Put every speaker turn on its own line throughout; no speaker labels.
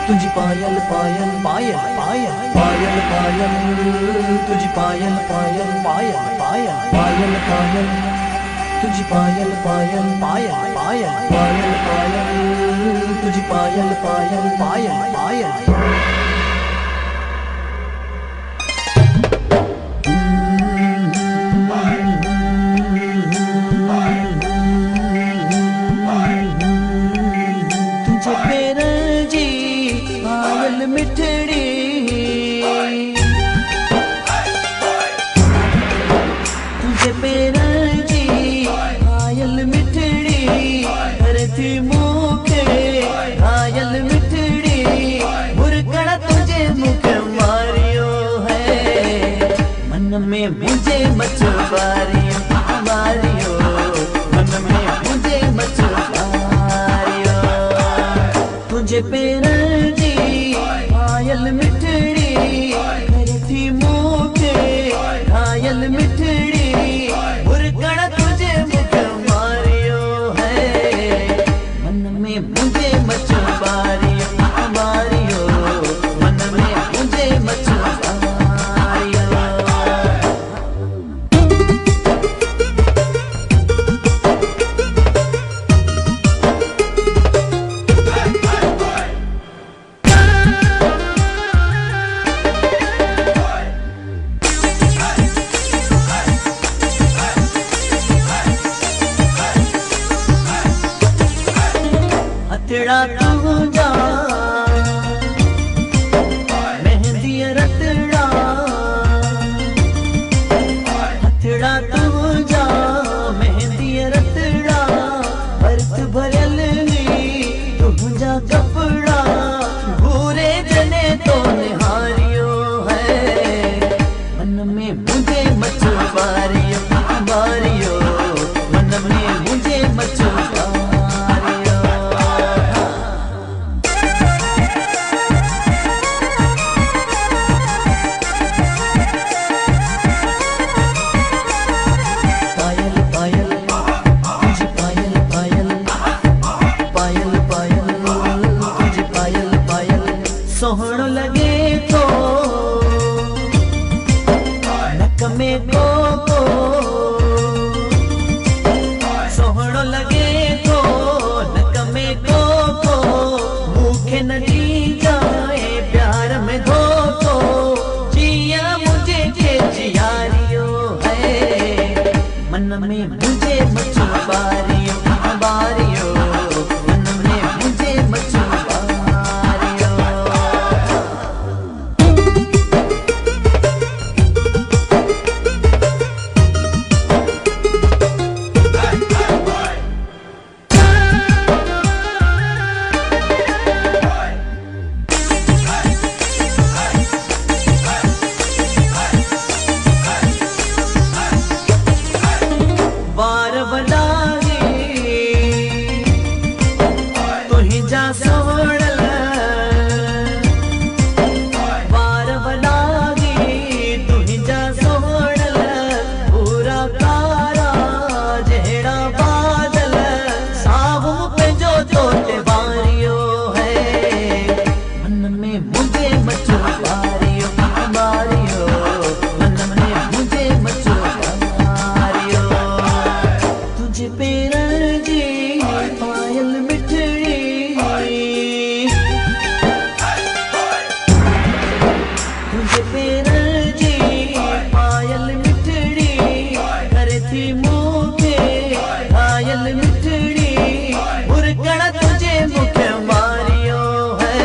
तुझी पायल पायल पायल पायल पायल पायल तुझी पायल पायल पायल पायल पायल पायल तुझी पायल पायल पायल पायल पायल पायल तुझी पायल पायल पायल पायल। मिठड़ी तुझे पेरा जी घायल मिठड़ी करती मुखे घायल मिठड़ी बुरकड़ा तुझे मुख मारियो है मन में मुझे मछुआरियो मारियो मन में मुझे मछुआरियो तुझे पेरा घायल मिठड़ी करती मुझे घायल मिठड़ी बुरकड़ा तुझे मुख मारियो है मन में मुझे मछुआरियो मारियो मन में मुझे मछुआरियो। हथड़ा तू जा मेहंदी रतड़ा हथड़ा तू जा मेहंदी रतड़ा भरत भरल तुझा कपड़ा भूरे जने तो निहारियो है मन में मुझे मछुआरियो मारियो मन में मुझे मछुआरियो। सोहणो लगे तो नक में को सोहणो लगे तो नक में को मुखे नदी जाए प्यार में धोखो जिया मुझे के जियारियो है मन में मुझे मछुआरियो बारियो मन में मुझे मछुआरियो। बार बलागे तुही जा सोड़ल बार बलागे तुही जा सोड़ल पूरा कारा जेड़ा बादल साबु पे जो तोते बारियो है मन में मुझे मछुआरियो मारियो मन में मुझे मछुआरियो तुझे पेरा जी पायल मिठड़ी तुझे पेरा जी पायल मिठड़ी करती मुझे घायल मिठड़ी बुरकड़ा तुझे मुख मारियो है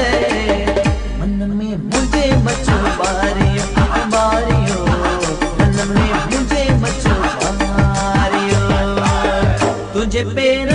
मन में मुझे मछुआरियो मारियो मन में मुझे मछुआरियो तुझे पेरा